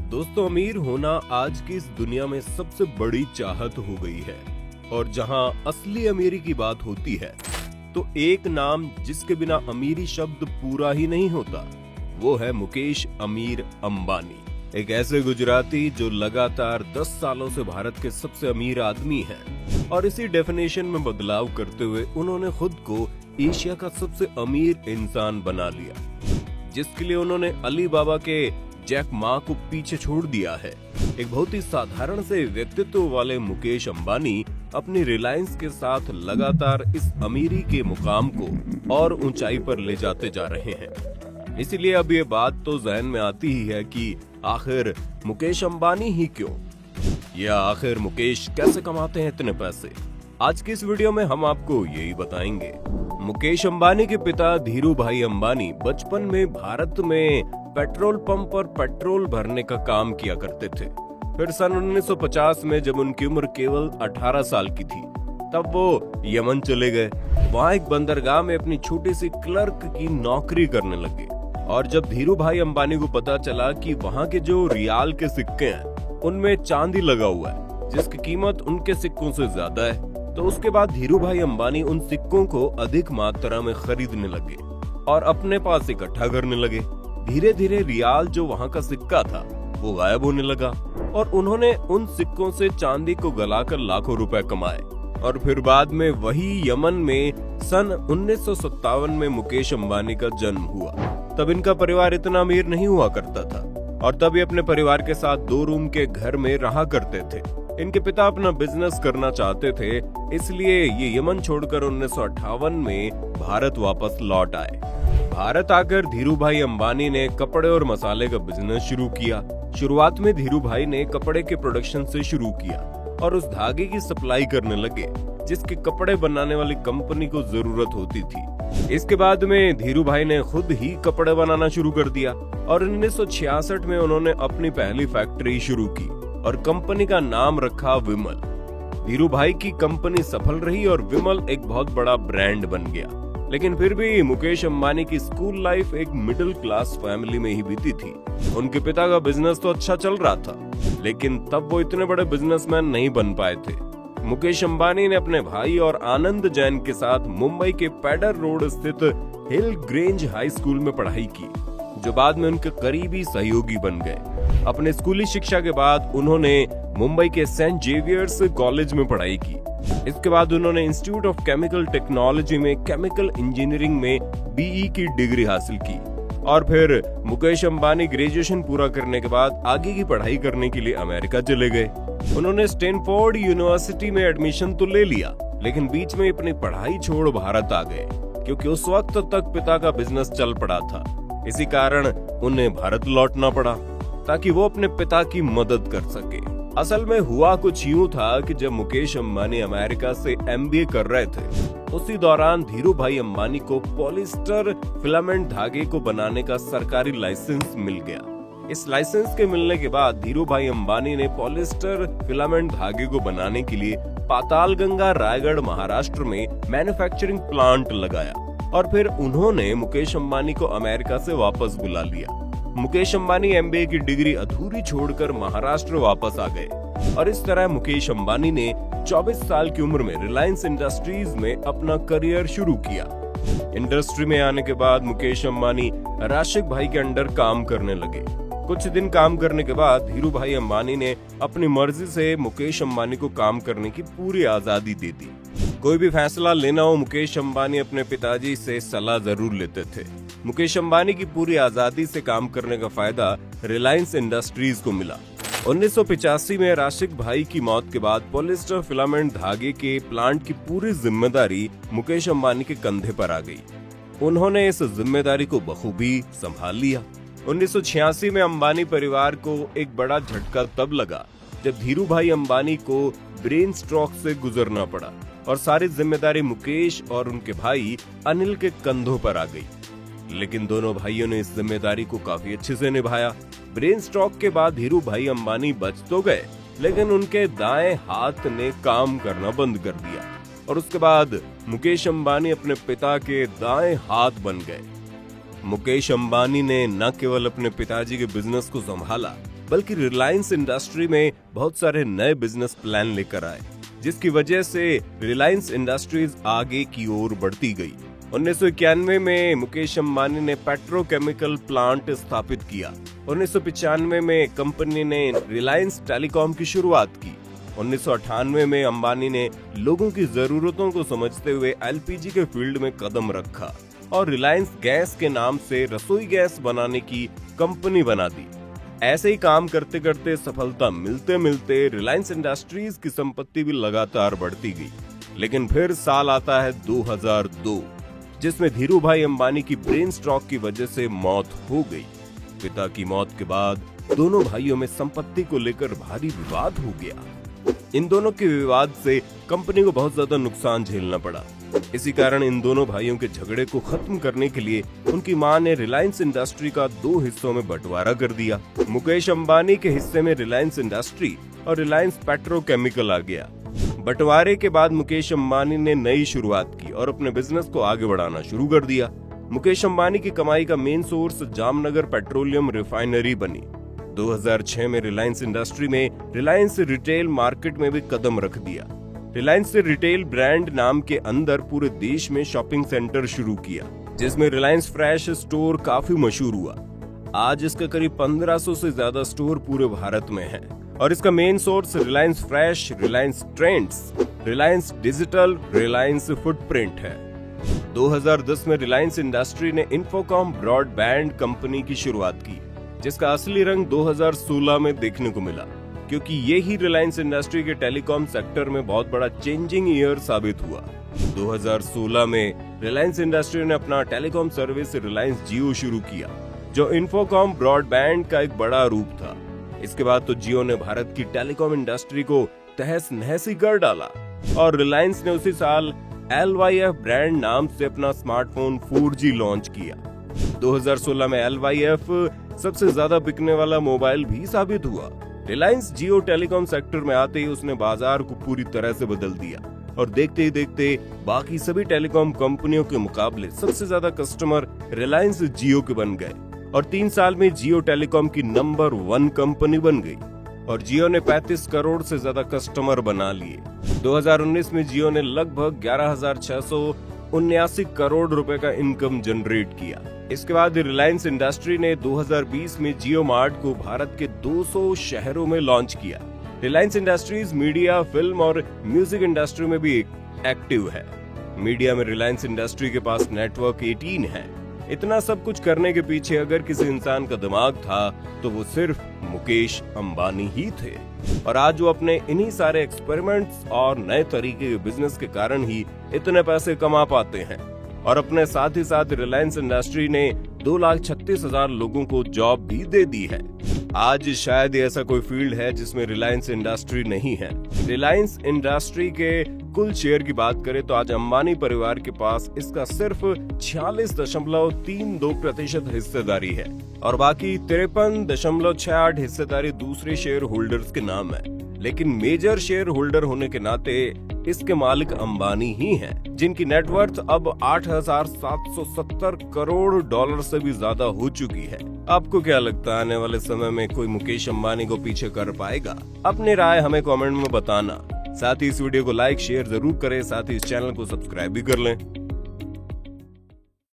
दोस्तों, अमीर होना आज की इस दुनिया में सबसे बड़ी चाहत हो गई है। और जहां असली अमीरी की बात होती है तो एक नाम जिसके बिना अमीरी शब्द पूरा ही नहीं होता, वो है मुकेश अमीर अंबानी। एक ऐसे गुजराती जो लगातार 10 सालों से भारत के सबसे अमीर आदमी हैं और इसी डेफिनेशन में बदलाव करते हुए उन्होंने खुद को एशिया का सबसे अमीर इंसान बना लिया, जिसके लिए उन्होंने अली बाबा के जैक मा को पीछे छोड़ दिया है। एक बहुत ही साधारण से व्यक्तित्व वाले मुकेश अंबानी अपनी रिलायंस के साथ लगातार इस अमीरी के मुकाम को और ऊंचाई पर ले जाते जा रहे हैं। इसीलिए अब ये बात तो जहन में आती ही है कि आखिर मुकेश अंबानी ही क्यों, या आखिर मुकेश कैसे कमाते हैं इतने पैसे। आज की इस वीडियो में हम आपको यही बताएंगे। मुकेश अंबानी के पिता धीरू भाई अंबानी बचपन में भारत में पेट्रोल पंप पर पेट्रोल भरने का काम किया करते थे। फिर सन 1950 में जब उनकी उम्र केवल 18 साल की थी, तब वो यमन चले गए। वहाँ एक बंदरगाह में अपनी छोटी सी क्लर्क की नौकरी करने लगे। और जब धीरू भाई अंबानी को पता चला कि वहाँ के जो रियाल के सिक्के हैं उनमें चांदी लगा हुआ है, जिसकी कीमत उनके सिक्कों से ज्यादा है, तो उसके बाद धीरू भाई अंबानी उन सिक्कों को अधिक मात्रा में खरीदने लगे और अपने पास इकट्ठा करने लगे। धीरे धीरे रियाल जो वहाँ का सिक्का था वो गायब होने लगा और उन्होंने उन सिक्कों से चांदी को गलाकर लाखों रुपए कमाए। और फिर बाद में वही यमन में सन 1957 में मुकेश अंबानी का जन्म हुआ। तब इनका परिवार इतना अमीर नहीं हुआ करता था और तब ये अपने परिवार के साथ 2 रूम के घर में रहा करते थे। इनके पिता अपना बिजनेस करना चाहते थे, इसलिए ये यमन छोड़कर 1958 में भारत वापस लौट आए। भारत आकर धीरू भाई अंबानी ने कपड़े और मसाले का बिजनेस शुरू किया। शुरुआत में धीरू भाई ने कपड़े के प्रोडक्शन से शुरू किया और उस धागे की सप्लाई करने लगे जिसके कपड़े बनाने वाली कंपनी को जरूरत होती थी। इसके बाद में धीरू भाई ने खुद ही कपड़े बनाना शुरू कर दिया और 1966 में उन्होंने अपनी पहली फैक्ट्री शुरू की और कंपनी का नाम रखा विमल। धीरू भाई की कंपनी सफल रही और विमल एक बहुत बड़ा ब्रांड बन गया। लेकिन फिर भी मुकेश अंबानी की स्कूल लाइफ एक मिडिल क्लास फैमिली में ही बीती थी। उनके पिता का बिजनेस तो अच्छा चल रहा था, लेकिन तब वो इतने बड़े बिजनेसमैन नहीं बन पाए थे। मुकेश अंबानी ने अपने भाई और आनंद जैन के साथ मुंबई के पैडर रोड स्थित हिल ग्रेंज हाई स्कूल में पढ़ाई की, जो बाद में उनके करीबी सहयोगी बन गए। अपने स्कूली शिक्षा के बाद उन्होंने मुंबई के सेंट जेवियर्स कॉलेज में पढ़ाई की। इसके बाद उन्होंने इंस्टीट्यूट ऑफ केमिकल टेक्नोलॉजी में केमिकल इंजीनियरिंग में बीई की डिग्री हासिल की। और फिर मुकेश अंबानी ग्रेजुएशन पूरा करने के बाद आगे की पढ़ाई करने के लिए अमेरिका चले गए। उन्होंने स्टैनफोर्ड यूनिवर्सिटी में एडमिशन तो ले लिया, लेकिन बीच में अपनी पढ़ाई छोड़ भारत आ गए, क्योंकि उस वक्त तक पिता का बिजनेस चल पड़ा था। इसी कारण उन्हें भारत लौटना पड़ा ताकि वो अपने पिता की मदद कर सके। असल में हुआ कुछ यूं था कि जब मुकेश अंबानी अमेरिका से एमबीए कर रहे थे, उसी दौरान धीरू भाई अंबानी को पॉलिस्टर फिलामेंट धागे को बनाने का सरकारी लाइसेंस मिल गया। इस लाइसेंस के मिलने के बाद धीरू भाई अंबानी ने पॉलिस्टर फिलामेंट धागे को बनाने के लिए पातालगंगा रायगढ़ महाराष्ट्र में मैन्युफैक्चरिंग प्लांट लगाया और फिर उन्होंने मुकेश अंबानी को अमेरिका से वापस बुला लिया। मुकेश अंबानी एमबीए की डिग्री अधूरी छोड़कर महाराष्ट्र वापस आ गए और इस तरह मुकेश अंबानी ने 24 साल की उम्र में रिलायंस इंडस्ट्रीज में अपना करियर शुरू किया। इंडस्ट्री में आने के बाद मुकेश अंबानी राशिक भाई के अंडर काम करने लगे। कुछ दिन काम करने के बाद धीरू भाई अंबानी ने अपनी मर्जी से मुकेश अंबानी को काम करने की पूरी आजादी दे दी। कोई भी फैसला लेना हो, मुकेश अंबानी अपने पिताजी से सलाह जरूर लेते थे। मुकेश अंबानी की पूरी आजादी से काम करने का फायदा रिलायंस इंडस्ट्रीज को मिला। 1985 में राशिक भाई की मौत के बाद पॉलिस्टर फिलामेंट धागे के प्लांट की पूरी जिम्मेदारी मुकेश अंबानी के कंधे पर आ गई। उन्होंने इस जिम्मेदारी को बखूबी संभाल लिया। 1986 में अंबानी परिवार को एक बड़ा झटका तब लगा जब धीरू भाई अंबानी को ब्रेन स्ट्रोक से गुजरना पड़ा और सारी जिम्मेदारी मुकेश और उनके भाई अनिल के कंधों पर आ गई। लेकिन दोनों भाइयों ने इस जिम्मेदारी को काफी अच्छे से निभाया। ब्रेन स्ट्रोक के बाद धीरू भाई अंबानी बच तो गए, लेकिन उनके दाएं हाथ ने काम करना बंद कर दिया और उसके बाद मुकेश अंबानी अपने पिता के दाएं हाथ बन गए। मुकेश अंबानी ने न केवल अपने पिताजी के बिजनेस को संभाला, बल्कि रिलायंस इंडस्ट्री में बहुत सारे नए बिजनेस प्लान लेकर आए, जिसकी वजह से रिलायंस इंडस्ट्रीज आगे की ओर बढ़ती गई। 1991 में मुकेश अंबानी ने पेट्रोकेमिकल प्लांट स्थापित किया। 1995 में कंपनी ने रिलायंस टेलीकॉम की शुरुआत की। 1998 में अंबानी ने लोगों की जरूरतों को समझते हुए एलपीजी के फील्ड में कदम रखा और रिलायंस गैस के नाम से रसोई गैस बनाने की कंपनी बना दी। ऐसे ही काम करते करते सफलता मिलते मिलते रिलायंस इंडस्ट्रीज की संपत्ति भी लगातार बढ़ती गई। लेकिन फिर साल आता है 2002, जिसमें धीरू भाई अंबानी की ब्रेन स्ट्रोक की वजह से मौत हो गई। पिता की मौत के बाद दोनों भाइयों में संपत्ति को लेकर भारी विवाद हो गया। इन दोनों के विवाद से कंपनी को बहुत ज्यादा नुकसान झेलना पड़ा। इसी कारण इन दोनों भाइयों के झगड़े को खत्म करने के लिए उनकी मां ने रिलायंस इंडस्ट्री का 2 हिस्सों में बंटवारा कर दिया। मुकेश अंबानी के हिस्से में रिलायंस इंडस्ट्री और रिलायंस पेट्रोकेमिकल आ गया। बंटवारे के बाद मुकेश अंबानी ने नई शुरुआत की और अपने बिजनेस को आगे बढ़ाना शुरू कर दिया। मुकेश अंबानी की कमाई का main source Jamnagar petroleum refinery बनी। 2006 में रिलायंस इंडस्ट्री में रिलायंस रिटेल मार्केट में भी कदम रख दिया। रिलायंस रिटेल ब्रांड नाम के अंदर पूरे देश में शॉपिंग सेंटर शुरू किया, जिसमें रिलायंस फ्रेश स्टोर काफी मशहूर हुआ। आज इसके करीब 1500 से ज्यादा स्टोर पूरे भारत में हैं और इसका main source Reliance fresh, Reliance trends, Reliance digital, Reliance footprint है। 2010 में रिलायंस इंडस्ट्री ने इन्फोकॉम ब्रॉडबैंड कंपनी की शुरुआत की, जिसका असली रंग 2016 में देखने को मिला, क्योंकि ये ही रिलायंस इंडस्ट्री के टेलीकॉम सेक्टर में बहुत बड़ा चेंजिंग ईयर साबित हुआ। 2016 में रिलायंस इंडस्ट्री ने अपना टेलीकॉम सर्विस रिलायंस जियो शुरू किया, जो इन्फोकॉम ब्रॉडबैंड का एक बड़ा रूप था। इसके बाद तो जियो ने भारत की टेलीकॉम इंडस्ट्री को तहस नहस ही कर डाला और रिलायंस ने उसी साल LYF ब्रांड नाम से अपना स्मार्टफोन 4G लॉन्च किया। 2016 में LYF सबसे ज्यादा बिकने वाला मोबाइल भी साबित हुआ। रिलायंस जियो टेलीकॉम सेक्टर में आते ही उसने बाजार को पूरी तरह से बदल दिया और देखते ही देखते बाकी सभी टेलीकॉम कंपनियों के मुकाबले सबसे ज्यादा कस्टमर रिलायंस जियो के बन गए और 3 साल में जियो टेलीकॉम की नंबर 1 कंपनी बन गई और जियो ने 35 करोड़ से ज्यादा कस्टमर बना लिए। 2019 में जियो ने लगभग 11,679 करोड़ रुपए का इनकम जनरेट किया। इसके बाद रिलायंस इंडस्ट्री ने 2020 में जियो मार्ट को भारत के 200 शहरों में लॉन्च किया। रिलायंस इंडस्ट्रीज मीडिया, फिल्म और म्यूजिक इंडस्ट्री में भी एक्टिव है। मीडिया में रिलायंस इंडस्ट्री के पास नेटवर्क 18 है। इतना सब कुछ करने के पीछे अगर किसी इंसान का दिमाग था तो वो सिर्फ मुकेश अंबानी ही थे और आज वो अपने इन्हीं सारे एक्सपेरिमेंट्स और नए तरीके के बिजनेस के कारण ही इतने पैसे कमा पाते हैं। और अपने साथ ही साथ रिलायंस इंडस्ट्री ने 2,36,000 लोगों को जॉब भी दे दी है। आज शायद ऐसा कोई फील्ड है जिसमें रिलायंस इंडस्ट्री नहीं है। रिलायंस इंडस्ट्री के कुल शेयर की बात करें तो आज अंबानी परिवार के पास इसका सिर्फ 46.32% हिस्सेदारी है और बाकी 53.68 हिस्सेदारी दूसरे शेयर होल्डर्स के नाम है। लेकिन मेजर शेयर होल्डर होने के नाते इसके मालिक अंबानी ही हैं, जिनकी नेटवर्थ अब 8,770 करोड़ डॉलर से भी ज्यादा हो चुकी है। आपको क्या लगता है आने वाले समय में कोई मुकेश अंबानी को पीछे कर पाएगा? अपनी राय हमें कमेंट में बताना। साथ ही इस वीडियो को लाइक शेयर जरूर करें, साथ ही इस चैनल को सब्सक्राइब भी कर लें।